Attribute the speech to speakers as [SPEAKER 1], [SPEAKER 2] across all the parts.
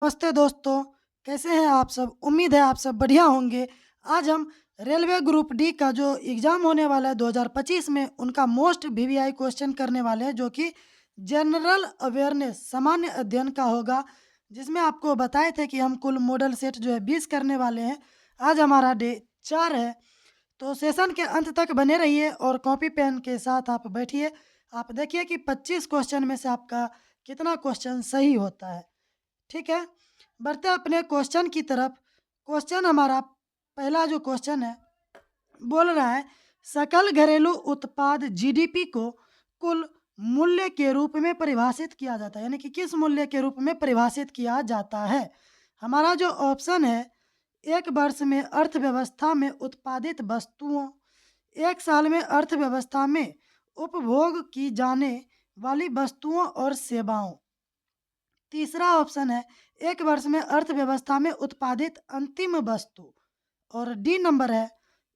[SPEAKER 1] नमस्ते दोस्तों, कैसे हैं आप सब? उम्मीद है आप सब बढ़िया होंगे। आज हम रेलवे ग्रुप डी का जो एग्ज़ाम होने वाला है 2025 में, उनका मोस्ट वीवीआई क्वेश्चन करने वाले हैं, जो कि जनरल अवेयरनेस सामान्य अध्ययन का होगा, जिसमें आपको बताए थे कि हम कुल मॉडल सेट जो है 20 करने वाले हैं। आज हमारा डे 4 है, तो सेशन के अंत तक बने रहिए और कॉपी पेन के साथ आप बैठिए। आप देखिए कि 25 क्वेश्चन में से आपका कितना क्वेश्चन सही होता है। ठीक है, बढ़ते हैं अपने क्वेश्चन की तरफ। क्वेश्चन हमारा पहला जो क्वेश्चन है, बोल रहा है सकल घरेलू उत्पाद जीडीपी को कुल मूल्य के रूप में परिभाषित किया जाता है, यानी कि किस मूल्य के रूप में परिभाषित किया जाता है। हमारा जो ऑप्शन है, एक वर्ष में अर्थव्यवस्था में उत्पादित वस्तुओं, एक साल में अर्थव्यवस्था में उपभोग की जाने वाली वस्तुओं और सेवाओं। तीसरा ऑप्शन है, एक वर्ष में अर्थव्यवस्था में उत्पादित अंतिम वस्तु। और डी नंबर है,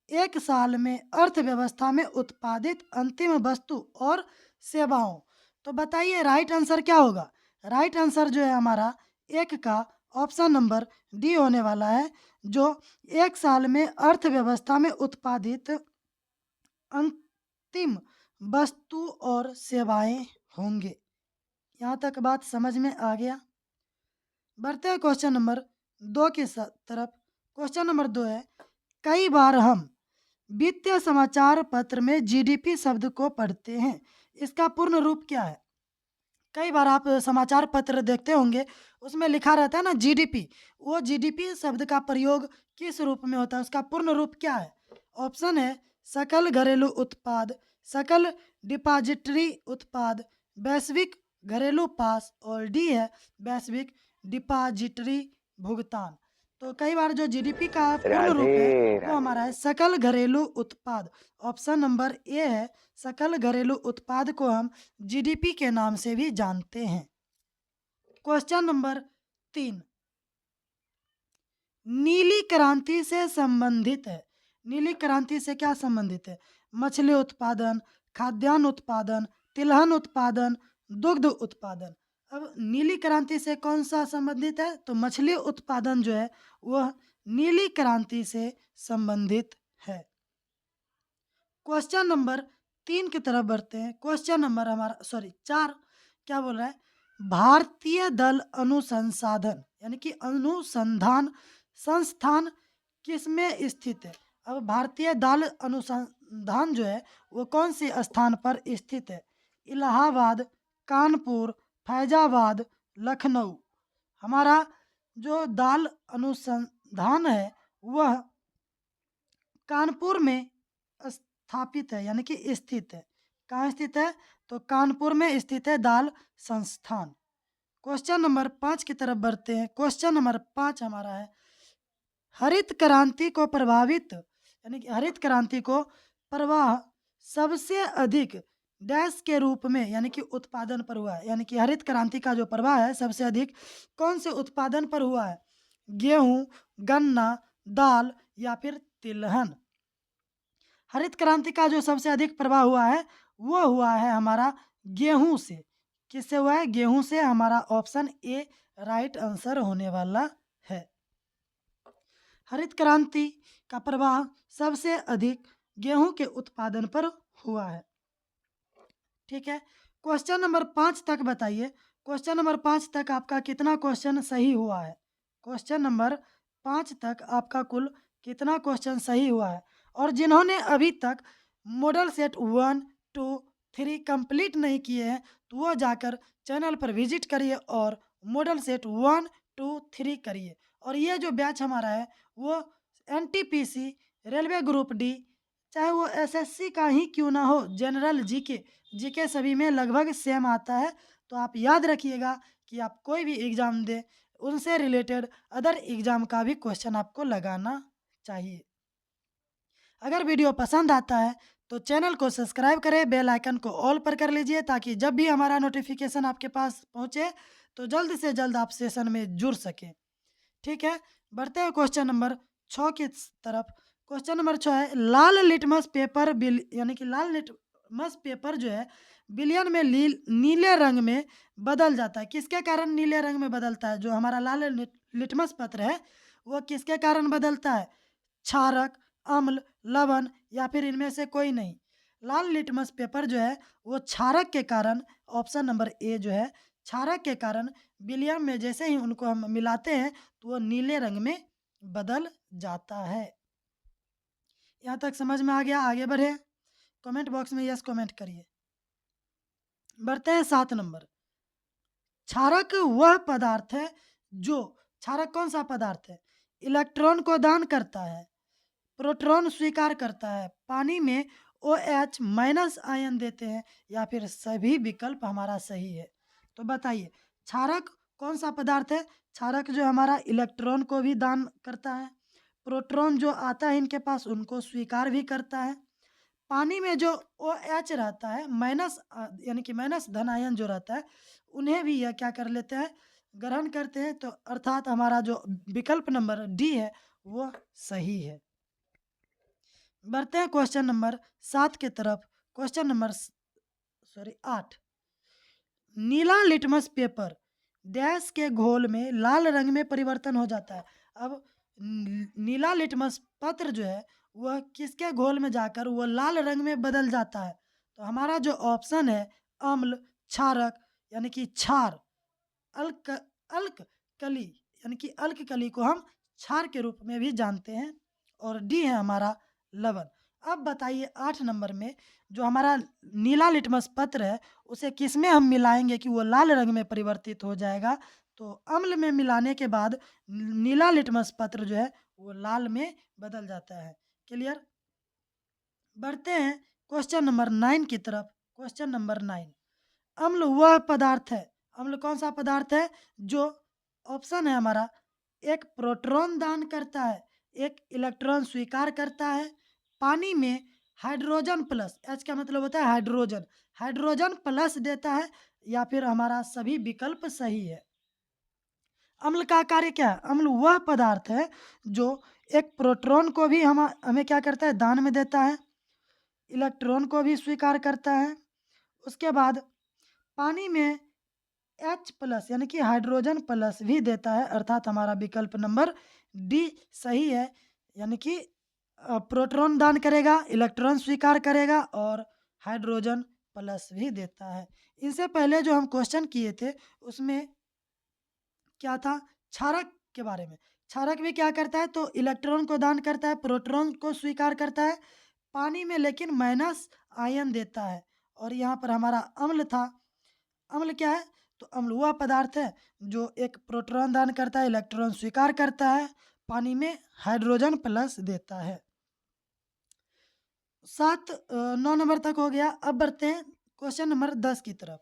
[SPEAKER 1] एक साल में अर्थव्यवस्था में उत्पादित अंतिम वस्तु और सेवाओं। तो बताइए राइट आंसर क्या होगा? राइट आंसर जो है हमारा एक का ऑप्शन नंबर डी होने वाला है, जो एक साल में अर्थव्यवस्था में उत्पादित अंतिम वस्तु और सेवाएं होंगे। यहाँ तक बात समझ में आ गया? बढ़ते हैं क्वेश्चन नंबर 2 की तरफ। क्वेश्चन नंबर 2 है, कई बार हम वित्तीय समाचार पत्र में जीडीपी शब्द को पढ़ते हैं, इसका पूर्ण रूप क्या है? कई बार आप समाचार पत्र देखते होंगे, उसमें लिखा रहता है ना जीडीपी। वो जीडीपी शब्द का प्रयोग किस रूप में होता है, उसका पूर्ण रूप क्या है? ऑप्शन है, सकल घरेलू उत्पाद, सकल डिपॉजिटरी उत्पाद, वैश्विक घरेलू पास, और डी है वैश्विक डिपॉजिटरी भुगतान। तो कई बार जो जीडीपी का पूर्ण रूप है,
[SPEAKER 2] राधे
[SPEAKER 1] वो
[SPEAKER 2] राधे।
[SPEAKER 1] हमारा है सकल घरेलू उत्पाद। ऑप्शन नंबर ए है, सकल घरेलू उत्पाद को हम जीडीपी के नाम से भी जानते हैं। क्वेश्चन नंबर 3 नीली क्रांति से संबंधित है। नीली क्रांति से क्या संबंधित है? मछली उत्पादन, खाद्यान्न उत्पादन, तिलहन उत्पादन, दुग्ध उत्पादन। अब नीली क्रांति से कौन सा संबंधित है? तो मछली उत्पादन जो है वह नीली क्रांति से संबंधित है। क्वेश्चन नंबर 3 की तरफ बढ़ते हैं। क्वेश्चन नंबर हमारा 4 क्या बोल रहा है? भारतीय दल अनुसंसाधन यानी कि अनुसंधान संस्थान किसमें स्थित है? अब भारतीय दल अनुसंधान जो है वो कौन से स्थान पर स्थित है? इलाहाबाद, कानपुर, फैजाबाद, लखनऊ। हमारा जो दाल अनुसंधान है वह कानपुर में स्थापित है, यानी कि स्थित है। कहाँ स्थित है? तो कानपुर में स्थित है दाल संस्थान। क्वेश्चन नंबर 5 की तरफ बढ़ते हैं। क्वेश्चन नंबर 5 हमारा है, हरित क्रांति को प्रभावित यानी कि हरित क्रांति को प्रवाह सबसे अधिक डैश के रूप में यानी कि उत्पादन पर हुआ है, यानी कि हरित क्रांति का जो प्रवाह है सबसे अधिक कौन से उत्पादन पर हुआ है? गेहूं, गन्ना, दाल या फिर तिलहन। हरित क्रांति का जो सबसे अधिक प्रभाव हुआ है वो हुआ है हमारा गेहूं से। किससे हुआ है? गेहूं से। हमारा ऑप्शन ए राइट आंसर होने वाला है। हरित क्रांति का प्रभाव सबसे अधिक गेहूं के उत्पादन पर हुआ है। ठीक है, क्वेश्चन नंबर 5 तक बताइए। क्वेश्चन नंबर 5 तक आपका कितना क्वेश्चन सही हुआ है? क्वेश्चन नंबर 5 तक आपका कुल कितना क्वेश्चन सही हुआ है? और जिन्होंने अभी तक मॉडल सेट 1, 2, 3 कंप्लीट नहीं किए हैं, तो वो जाकर चैनल पर विजिट करिए और मॉडल सेट 1, 2, 3 करिए। और ये जो बैच हमारा है वो एनटीपीसी, रेलवे ग्रुप डी, चाहे वो एसएससी का ही क्यों ना हो, जनरल जीके, जीके सभी में लगभग सेम आता है। तो आप याद रखिएगा कि आप कोई भी एग्ज़ाम दें, उनसे रिलेटेड अदर एग्ज़ाम का भी क्वेश्चन आपको लगाना चाहिए। अगर वीडियो पसंद आता है तो चैनल को सब्सक्राइब करें, बेल आइकन को ऑल पर कर लीजिए, ताकि जब भी हमारा नोटिफिकेशन आपके पास पहुंचे तो जल्द से जल्द आप सेशन में जुड़ सकें। ठीक है, बढ़ते हैं क्वेश्चन नंबर 6 की तरफ। क्वेश्चन नंबर 6 है, लाल लिटमस पेपर बिल यानी कि लाल लिटमस पेपर जो है विलयन में नीले रंग में बदल जाता है। किसके कारण नीले रंग में बदलता है? जो हमारा लाल लिटमस पत्र है वो किसके कारण बदलता है? क्षारक, अम्ल, लवण या फिर इनमें से कोई नहीं। लाल लिटमस पेपर जो है वो क्षारक के कारण, ऑप्शन नंबर ए जो है, क्षारक के कारण विलयन में जैसे ही उनको हम मिलाते हैं तो वो नीले रंग में बदल जाता है। यहाँ तक समझ में आ गया? आगे बढ़े, कमेंट बॉक्स में यस कमेंट करिए। बढ़ते हैं 7 नंबर। क्षारक वह पदार्थ है जो, क्षारक कौन सा पदार्थ है? इलेक्ट्रॉन को दान करता है, प्रोटॉन स्वीकार करता है, पानी में OH माइनस आयन देते हैं, या फिर सभी विकल्प हमारा सही है। तो बताइए क्षारक कौन सा पदार्थ है? क्षारक जो हमारा इलेक्ट्रॉन को भी दान करता है, प्रोटॉन जो आता है इनके पास उनको स्वीकार भी करता है, पानी में जो OH रहता है माइनस यानी कि माइनस धन आयन जो रहता है उन्हें भी यह क्या कर लेते हैं? ग्रहण करते हैं। तो अर्थात हमारा जो विकल्प नंबर डी है वो सही है। बढ़ते हैं क्वेश्चन नंबर 7 की तरफ। Question number 8। नीला लिटमस पेपर डैश के घोल में लाल रंग में परिवर्तन हो जाता है। अब नीला लिटमस पत्र जो है वह किसके घोल में जाकर वो लाल रंग में बदल जाता है? तो हमारा जो ऑप्शन है अम्ल, क्षारक यानी कि क्षार, अल्क अल्कली यानी कि अल्कली को हम क्षार के रूप में भी जानते हैं, और डी है हमारा लवण। अब बताइए 8 नंबर में जो हमारा नीला लिटमस पत्र है उसे किस में हम मिलाएंगे कि वो लाल रंग में परिवर्तित हो जाएगा? तो अम्ल में मिलाने के बाद नीला लिटमस पत्र जो है वो लाल में बदल जाता है। क्लियर? बढ़ते हैं क्वेश्चन नंबर 9 की तरफ। Question number 9। अम्ल वह पदार्थ है, अम्ल कौन सा पदार्थ है जो, ऑप्शन है हमारा, एक प्रोटॉन दान करता है, एक इलेक्ट्रॉन स्वीकार करता है, पानी में हाइड्रोजन प्लस, एच का मतलब होता है हाइड्रोजन, हाइड्रोजन प्लस देता है, या फिर हमारा सभी विकल्प सही है। अम्ल का कार्य क्या है? अम्ल वह पदार्थ है जो एक प्रोटॉन को भी हमें क्या करता है? दान में देता है, इलेक्ट्रॉन को भी स्वीकार करता है, उसके बाद पानी में H प्लस यानी कि हाइड्रोजन प्लस भी देता है। अर्थात हमारा विकल्प नंबर डी सही है। यानी कि प्रोटॉन दान करेगा, इलेक्ट्रॉन स्वीकार करेगा और हाइड्रोजन प्लस भी देता है। इनसे पहले जो हम क्वेश्चन किए थे उसमें क्या था? क्षारक के बारे में। क्षारक भी क्या करता है? तो इलेक्ट्रॉन को दान करता है, प्रोटॉन को स्वीकार करता है, पानी में लेकिन माइनस आयन देता है। और यहाँ पर हमारा अम्ल था। अम्ल क्या है? तो अम्ल वह पदार्थ है जो एक प्रोटॉन दान करता है, इलेक्ट्रॉन स्वीकार करता है, पानी में हाइड्रोजन प्लस देता है। 9 नंबर तक हो गया। अब बढ़ते हैं क्वेश्चन नंबर 10 की तरफ।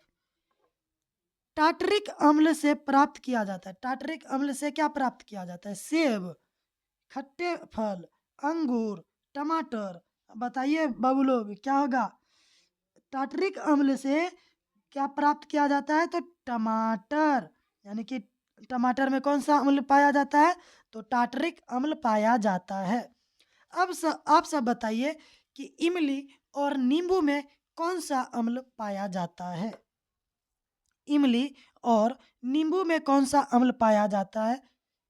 [SPEAKER 1] टार्टरिक अम्ल से प्राप्त किया जाता है, टार्टरिक अम्ल से क्या प्राप्त किया जाता है? सेब, खट्टे फल, अंगूर, टमाटर। बताइए बाबू लोग क्या होगा? टार्टरिक अम्ल से क्या प्राप्त किया जाता है? तो टमाटर, यानी कि टमाटर में कौन सा अम्ल पाया जाता है? तो टार्टरिक अम्ल पाया जाता है। अब आप सब बताइए कि इमली और नींबू में कौन सा अम्ल पाया जाता है? इमली और नींबू में कौन सा अम्ल पाया जाता है?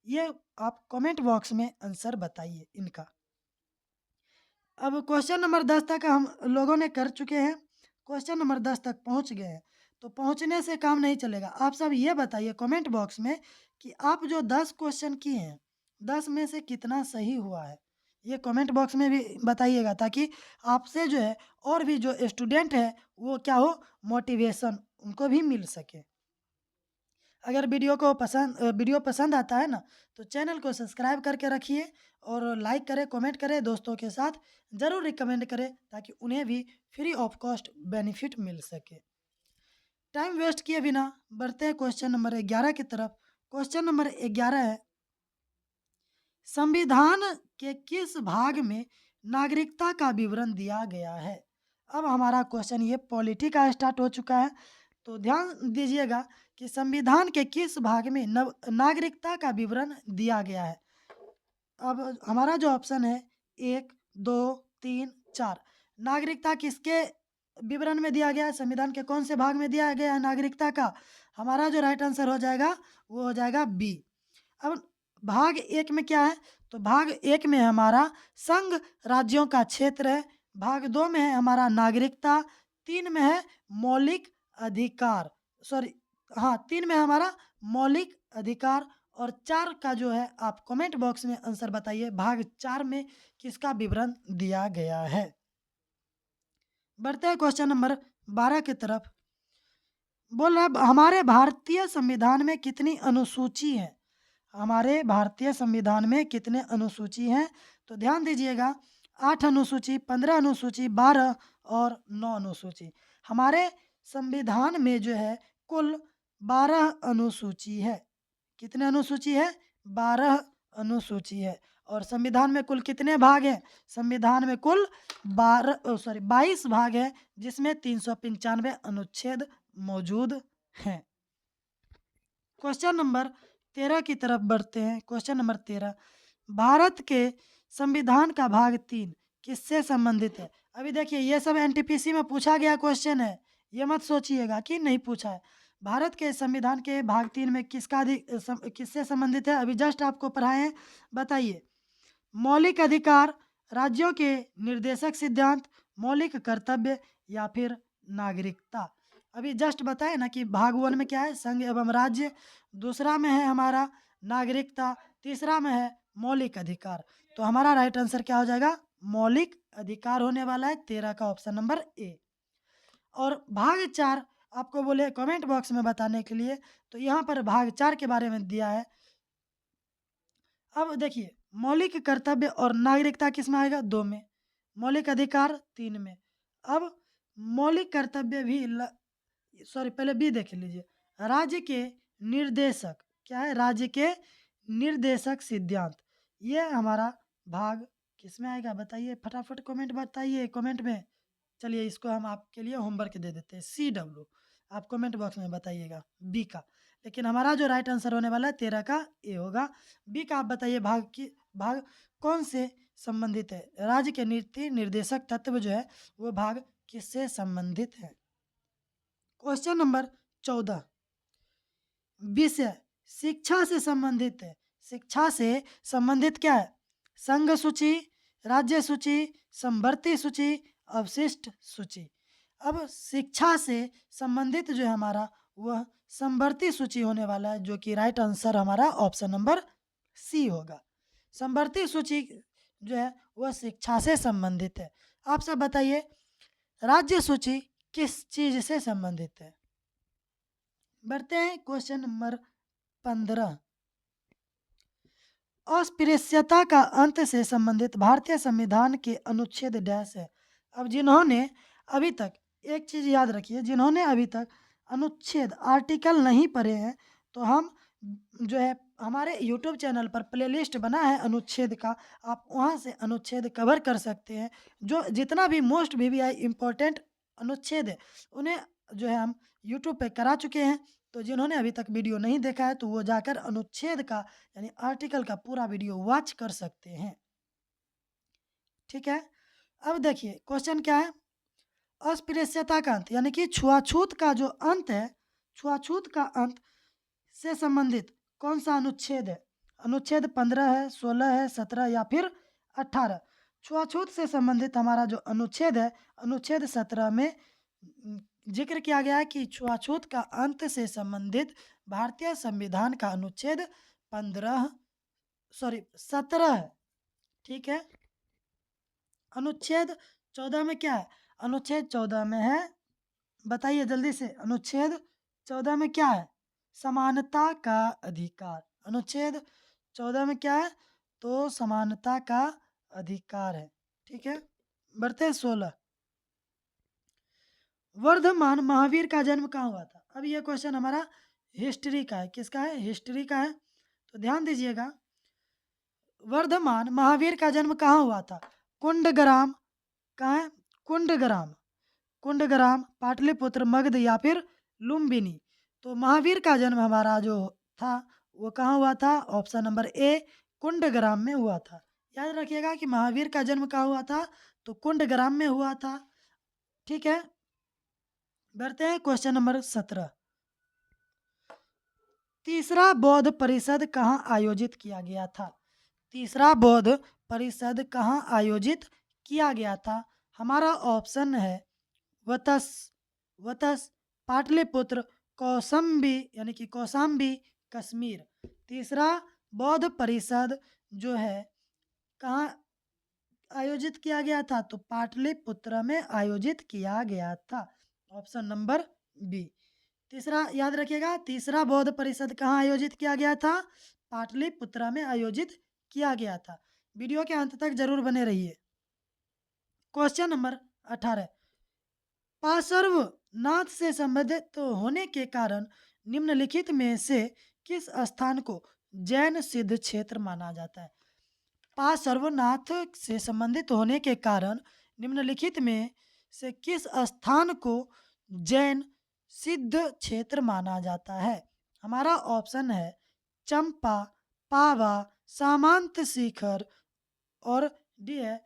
[SPEAKER 1] ये आप कमेंट बॉक्स में आंसर बताइए इनका। अब क्वेश्चन नंबर 10 तक हम लोगों ने कर चुके हैं, क्वेश्चन नंबर 10 तक पहुंच गए हैं। तो पहुंचने से काम नहीं चलेगा। आप सब ये बताइए कमेंट बॉक्स में कि आप जो 10 क्वेश्चन किए हैं 10 में से कितना सही हुआ है, ये कमेंट बॉक्स में भी बताइएगा, ताकि आपसे जो है और भी जो स्टूडेंट है वो क्या हो, मोटिवेशन उनको भी मिल सके। अगर वीडियो पसंद आता है ना तो चैनल को सब्सक्राइब करके रखिए, और लाइक करें, कमेंट करें, दोस्तों के साथ ज़रूर रिकमेंड करें ताकि उन्हें भी फ्री ऑफ कॉस्ट बेनिफिट मिल सके। टाइम वेस्ट किए बिना बढ़ते हैं क्वेश्चन नंबर 11 की तरफ। क्वेश्चन नंबर 11 है, संविधान के किस भाग में नागरिकता का विवरण दिया गया है? अब हमारा क्वेश्चन ये पॉलिटी का स्टार्ट हो चुका है, तो ध्यान दीजिएगा कि संविधान के किस भाग में नागरिकता का विवरण दिया गया है। अब हमारा जो ऑप्शन है 1, 2, 3, 4, नागरिकता किसके विवरण में दिया गया है, संविधान के कौन से भाग में दिया गया है नागरिकता का? हमारा जो राइट आंसर हो जाएगा वो हो जाएगा बी। अब भाग 1 में क्या है? तो भाग 1 में हमारा संघ राज्यों का क्षेत्र है, भाग 2 में है हमारा नागरिकता, 3 में है मौलिक अधिकार, सॉरी हाँ 3 में है हमारा मौलिक अधिकार, और 4 का जो है आप कमेंट बॉक्स में आंसर बताइए भाग 4 में किसका विवरण दिया गया है। बढ़ते हैं क्वेश्चन नंबर 12 की तरफ। बोल रहा है हमारे भारतीय संविधान में कितनी अनुसूची है? हमारे भारतीय संविधान में कितने अनुसूची हैं? तो ध्यान दीजिएगा, 8 अनुसूची, 15 अनुसूची, 12 और 9 अनुसूची। हमारे संविधान में जो है कुल 12 अनुसूची है। कितने अनुसूची है? 12 अनुसूची है। और संविधान में कुल कितने भाग हैं? संविधान में कुल 22 भाग हैं, जिसमें 395 अनुच्छेद मौजूद हैं। क्वेश्चन नंबर 13 की तरफ बढ़ते हैं। क्वेश्चन नंबर 13, भारत के संविधान का भाग 3 किससे संबंधित है? अभी देखिए ये सब एनटीपीसी में पूछा गया क्वेश्चन है, ये मत सोचिएगा कि नहीं पूछा है। भारत के संविधान के भाग 3 में किससे संबंधित है? अभी जस्ट आपको पढ़ाए हैं, बताइए। मौलिक अधिकार, राज्यों के निर्देशक सिद्धांत, मौलिक कर्तव्य या फिर नागरिकता। अभी जस्ट बताए ना कि भाग 1 में क्या है? संघ एवं राज्य, दूसरा में है हमारा नागरिकता, तीसरा में है मौलिक अधिकार। तो हमारा राइट आंसर क्या हो जाएगा? मौलिक अधिकार होने वाला है 13 का, ऑप्शन नंबर ए। और भाग 4 आपको बोले कमेंट बॉक्स में बताने के लिए, तो यहाँ पर भाग 4 के बारे में दिया है। अब देखिए मौलिक कर्तव्य और नागरिकता किस में आएगा? 2 में। मौलिक अधिकार 3 में। अब मौलिक कर्तव्य भी सॉरी पहले बी देख लीजिए। राज्य के निर्देशक, क्या है? राज्य के निर्देशक सिद्धांत, ये हमारा भाग किस में आएगा? बताइए फटाफट कमेंट बताइए कमेंट में। चलिए इसको हम आपके लिए होमवर्क दे देते हैं, CW। आप कमेंट बॉक्स में बताइएगा बी का। लेकिन हमारा जो राइट आंसर होने वाला है 13 का ए होगा। बी का आप बताइए भाग कौन से संबंधित है? राज्य के नीति निर्देशक तत्व जो है वो भाग किससे संबंधित है? क्वेश्चन नंबर 14, विषय शिक्षा से संबंधित है। शिक्षा से संबंधित क्या है? संघ सूची, राज्य सूची, समवर्ती सूची, अवशिष्ट सूची। अब शिक्षा से संबंधित जो है हमारा वह समवर्ती सूची होने वाला है, जो कि राइट आंसर हमारा ऑप्शन नंबर सी होगा। समवर्ती सूची जो है वह शिक्षा से संबंधित है। आप सब बताइए राज्य सूची किस चीज से संबंधित है? बढ़ते हैं क्वेश्चन नंबर 15, अस्पृश्यता का अंत से संबंधित भारतीय संविधान के अनुच्छेद डैश है। अब जिन्होंने अभी तक एक चीज याद रखिए, जिन्होंने अभी तक अनुच्छेद आर्टिकल नहीं पढ़े हैं, तो हम जो है हमारे यूट्यूब चैनल पर प्लेलिस्ट बना है अनुच्छेद का, आप वहाँ से अनुच्छेद कवर कर सकते हैं। जो जितना भी मोस्ट VVI इम्पोर्टेंट अनुच्छेद है उन्हें जो है हम यूट्यूब पे करा चुके हैं। तो जिन्होंने अभी तक वीडियो नहीं देखा है तो वो जाकर अनुच्छेद का यानी आर्टिकल का पूरा वीडियो वॉच कर सकते हैं। ठीक है, अब देखिए क्वेश्चन क्या है? अस्पृश्यता का अंत यानी कि छुआछूत का जो अंत है, छुआछूत का अंत से संबंधित कौन सा अनुच्छेद है? अनुच्छेद 15 है, 16 है, 17 या फिर 18? छुआछूत से संबंधित हमारा जो अनुच्छेद है, अनुच्छेद 17 में जिक्र किया गया है कि छुआछूत का अंत से संबंधित भारतीय संविधान का अनुच्छेद 17 है। ठीक है, अनुच्छेद 14 में क्या है? अनुच्छेद 14 में है, बताइए जल्दी से, अनुच्छेद 14 में क्या है? समानता का अधिकार। अनुच्छेद 14 में क्या है? तो समानता का अधिकार है। ठीक है, बढ़ते हैं 16, वर्धमान महावीर का जन्म कहाँ हुआ था? अब ये क्वेश्चन हमारा हिस्ट्री का है। किसका है? हिस्ट्री का है। तो ध्यान दीजिएगा, वर्धमान महावीर का जन्म कहाँ हुआ था? कुंडग्राम, कहाँ है? कुंडग्राम, कुंडग्राम, पाटलिपुत्र, मगध या फिर लुम्बिनी। तो महावीर का जन्म हमारा जो था वो कहाँ हुआ था? ऑप्शन नंबर ए, कुंडग्राम में हुआ था। याद रखिएगा कि महावीर का जन्म कहाँ हुआ था? तो कुंडग्राम में हुआ था। ठीक है, बढ़ते हैं क्वेश्चन नंबर 17। तीसरा बौद्ध परिषद कहाँ आयोजित किया गया था? तीसरा बौद्ध परिषद कहाँ आयोजित किया गया था? हमारा ऑप्शन है वतस, वतस, पाटलिपुत्र, कौसम्बी यानी कि कौसाम्बी, कश्मीर। तीसरा बौद्ध परिषद जो है कहाँ आयोजित किया गया था? तो पाटलिपुत्र में आयोजित किया गया था। Option number B. तीसरा याद रखिएगा, तीसरा बौद्ध परिषद कहाँ आयोजित किया गया था? पाटलिपुत्र में आयोजित किया गया था। वीडियो के अंत तक जरूर बने रहिए। Question number 18। पार्श्वनाथ से संबंधित होने के कारण निम्नलिखित में से किस स्थान को जैन सिद्ध क्षेत्र माना जाता है? पार्श्वनाथ से संबंधित होने के कारण निम्नलिखित में से किस स्थान को जैन सिद्ध क्षेत्र माना जाता है? हमारा ऑप्शन है चंपा, पावा, सामंत शिखर और डी है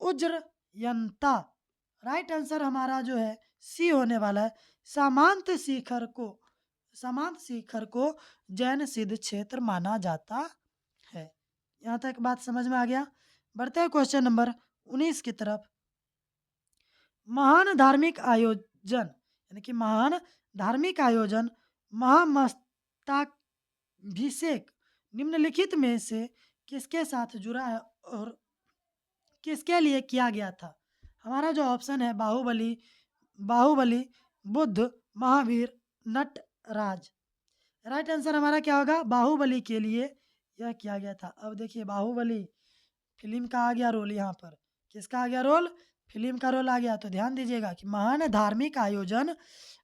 [SPEAKER 1] उज्जयंता। राइट आंसर हमारा जो है सी होने वाला है। सामंत शिखर को जैन सिद्ध क्षेत्र माना जाता है। यहाँ तक बात समझ में आ गया। बढ़ते हैं क्वेश्चन नंबर 19 की तरफ। महान धार्मिक आयोजन यानी कि महान धार्मिक आयोजन महामस्तकाभिषेक निम्नलिखित में से किसके साथ जुड़ा है और किसके लिए किया गया था? हमारा जो ऑप्शन है बाहुबली, बाहुबली, बुद्ध, महावीर, नटराज। राइट आंसर हमारा क्या होगा? बाहुबली के लिए यह किया गया था। अब देखिए बाहुबली फिल्म का आ गया रोल यहाँ पर। किसका आ गया रोल? फिल्म का रोल आ गया। तो ध्यान दीजिएगा कि महान धार्मिक आयोजन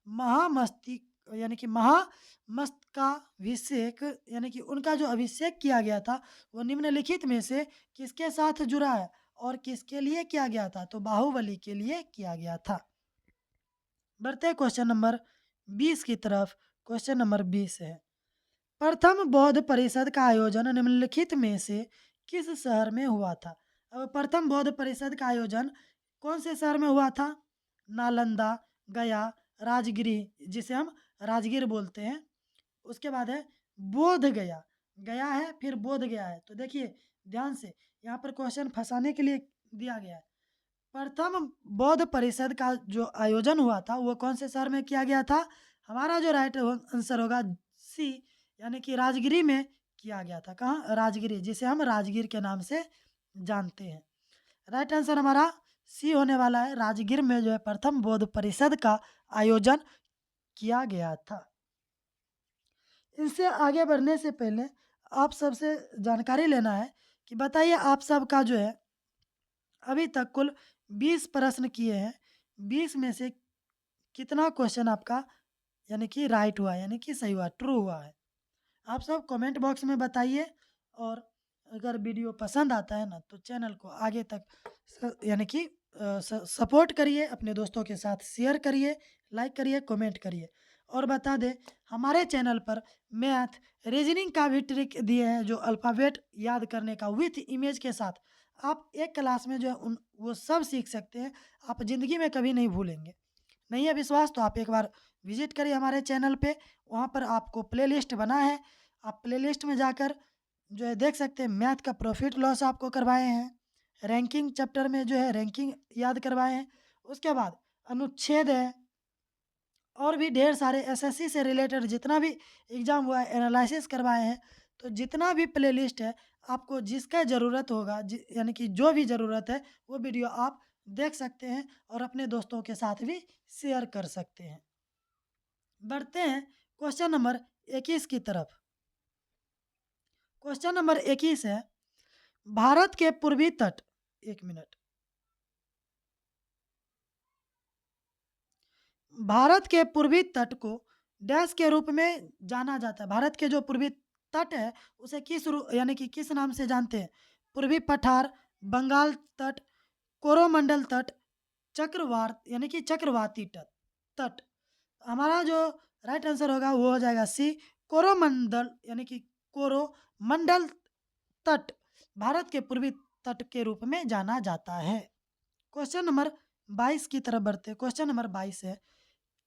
[SPEAKER 1] महामस्तिक यानी कि महामस्तकाभिषेक यानी कि उनका जो अभिषेक किया गया था वो निम्नलिखित में से किसके साथ जुड़ा है और किसके लिए किया गया था? तो बाहुबली के लिए किया गया था। बढ़ते हैं क्वेश्चन नंबर 20 की तरफ। क्वेश्चन नंबर 20 है प्रथम बौद्ध परिषद का आयोजन निम्नलिखित में से किस शहर में हुआ था? अब प्रथम बौद्ध परिषद का आयोजन कौन से शहर में हुआ था? नालंदा, गया, राजगिरी जिसे हम राजगीर बोलते हैं। उसके बाद है बोध गया। गया है फिर बोध गया है। तो देखिए ध्यान से यहाँ पर क्वेश्चन फंसाने के लिए दिया गया है। प्रथम बौद्ध परिषद का जो आयोजन हुआ था वो कौन से शहर में किया गया था? हमारा जो राइट आंसर होगा सी यानी कि राजगिरी में किया गया था। कहाँ? राजगिरी जिसे हम राजगीर के नाम से जानते हैं। राइट आंसर हमारा सी होने वाला है। राजगीर में जो है प्रथम बौद्ध परिषद का आयोजन किया गया था। इससे आगे बढ़ने से पहले आप सबसे जानकारी लेना है कि बताइए आप सबका जो है अभी तक कुल 20 प्रश्न किए हैं। 20 में से कितना क्वेश्चन आपका यानी कि राइट हुआ यानी कि सही हुआ, ट्रू हुआ है? आप सब कमेंट बॉक्स में बताइए। और अगर वीडियो पसंद आता है ना तो चैनल को आगे तक यानी कि सपोर्ट करिए, अपने दोस्तों के साथ शेयर करिए, लाइक करिए, कमेंट करिए। और बता दें हमारे चैनल पर मैथ रीजनिंग का भी ट्रिक दिए हैं जो अल्फ़ाबेट याद करने का विथ इमेज के साथ आप एक क्लास में जो है उन वो सब सीख सकते हैं। आप ज़िंदगी में कभी नहीं भूलेंगे। नहीं है विश्वास तो आप एक बार विजिट करिए हमारे चैनल पे। वहाँ पर आपको प्लेलिस्ट बना है। आप प्लेलिस्ट में जाकर जो है देख सकते हैं। मैथ का प्रॉफिट लॉस आपको करवाए हैं। रैंकिंग चैप्टर में जो है रैंकिंग याद करवाए हैं। उसके बाद अनुच्छेद है और भी ढेर सारे एसएससी से रिलेटेड जितना भी एग्ज़ाम हुआ है एनालिसिस करवाए हैं। तो जितना भी प्लेलिस्ट है आपको जिसका ज़रूरत होगा यानी कि जो भी ज़रूरत है वो वीडियो आप देख सकते हैं और अपने दोस्तों के साथ भी शेयर कर सकते हैं। बढ़ते हैं क्वेश्चन नंबर 21 की तरफ। क्वेश्चन नंबर 21 है भारत के पूर्वी तट, एक मिनट, भारत के पूर्वी तट को डैश के रूप में जाना जाता है। भारत के जो पूर्वी तट है उसे यानी कि किस नाम से जानते हैं? पूर्वी पठार, बंगाल तट, कोरोमंडल तट, चक्रवात यानी कि चक्रवाती तट तट। हमारा जो राइट आंसर होगा वो हो जाएगा सी कोरोमंडल यानी कि कोरोमंडल तट भारत के पूर्वी तट के रूप में जाना जाता है। क्वेश्चन नंबर 22 की तरफ बढ़ते हैं। क्वेश्चन नंबर 22 है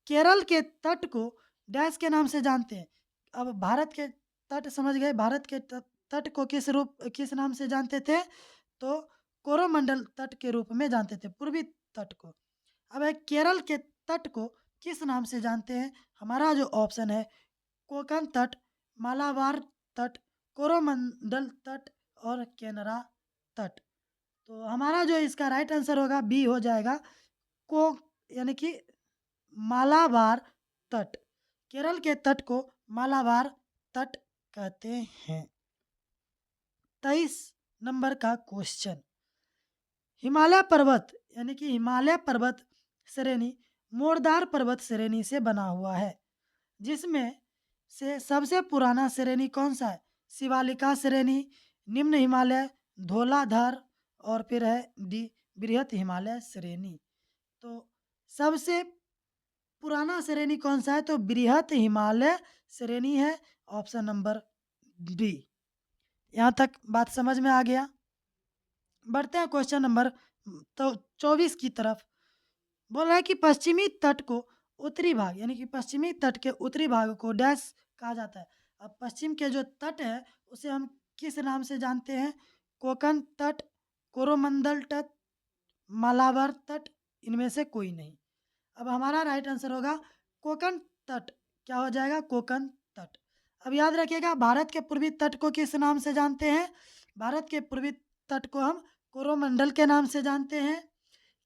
[SPEAKER 1] केरल के तट को डैश के नाम से जानते हैं। अब भारत के तट समझ गए, भारत के तट को किस नाम से जानते थे? तो कोरोमंडल तट के रूप में जानते थे, पूर्वी तट को। अब है केरल के तट को किस नाम से जानते हैं? हमारा जो ऑप्शन है कोकण तट, मालाबार तट, कोरोमंडल तट और केनरा तट। तो हमारा जो इसका राइट आंसर होगा बी हो जाएगा, को यानी कि मालाबार तट। केरल के तट को मालाबार तट कहते हैं। 23 नंबर का क्वेश्चन, हिमालय पर्वत यानी कि हिमालय पर्वत श्रेणी मोरदार पर्वत श्रेणी से बना हुआ है, जिसमें से सबसे पुराना श्रेणी कौन सा है? शिवालिका श्रेणी, निम्न हिमालय, धौलाधार और फिर है डी बृहत हिमालय श्रेणी। तो सबसे पुराना श्रेणी कौन सा है? तो बृहत हिमालय श्रेणी है, ऑप्शन नंबर डी। यहाँ तक बात समझ में आ गया। बढ़ते हैं क्वेश्चन नंबर तो 24 की तरफ। बोल रहा है कि पश्चिमी तट को उत्तरी भाग यानी कि पश्चिमी तट के उत्तरी भाग को डैश कहा जाता है। अब पश्चिम के जो तट है उसे हम किस नाम से जानते हैं? कोकण तट, कोरोमंडल तट, मालाबार तट, इनमें से कोई नहीं। अब हमारा राइट आंसर होगा कोकण तट। क्या हो जाएगा? कोकण तट। अब याद रखिएगा, भारत के पूर्वी तट को किस नाम से जानते हैं? भारत के पूर्वी तट को हम कोरोमंडल के नाम से जानते हैं।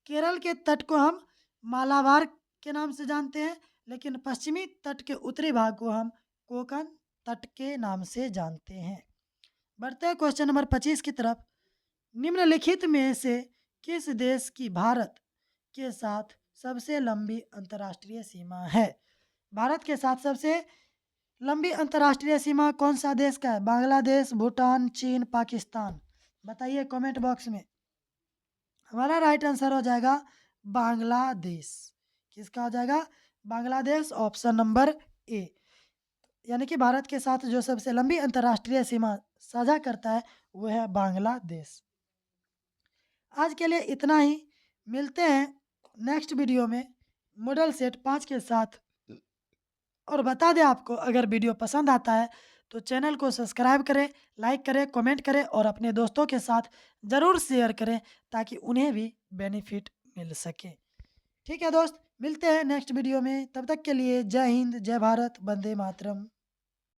[SPEAKER 1] केरल के तट को हम मालाबार के नाम से जानते हैं, लेकिन पश्चिमी तट के उत्तरी भाग को हम कोकण तट के नाम से जानते हैं। बढ़ते हैं क्वेश्चन नंबर 25 की तरफ। निम्नलिखित में से किस देश की भारत के साथ सबसे लंबी अंतर्राष्ट्रीय सीमा है? भारत के साथ सबसे लंबी अंतर्राष्ट्रीय सीमा कौन सा देश का है? बांग्लादेश, भूटान, चीन, पाकिस्तान। बताइए कमेंट बॉक्स में। हमारा राइट आंसर हो जाएगा बांग्लादेश। किसका हो जाएगा? Bangladesh, option number A. यानी कि भारत के साथ जो सबसे लंबी अंतर्राष्ट्रीय सीमा साझा करता है वो है बांग्लादेश। आज के लिए इतना ही। मिलते हैं नेक्स्ट वीडियो में मॉडल सेट 5 के साथ। और बता दें आपको, अगर वीडियो पसंद आता है तो चैनल को सब्सक्राइब करें, लाइक करें, कमेंट करें और अपने दोस्तों के साथ ज़रूर शेयर करें ताकि उन्हें भी बेनिफिट मिल सके। ठीक है दोस्त, मिलते हैं नेक्स्ट वीडियो में। तब तक के लिए जय हिंद, जय भारत, वंदे मातरम।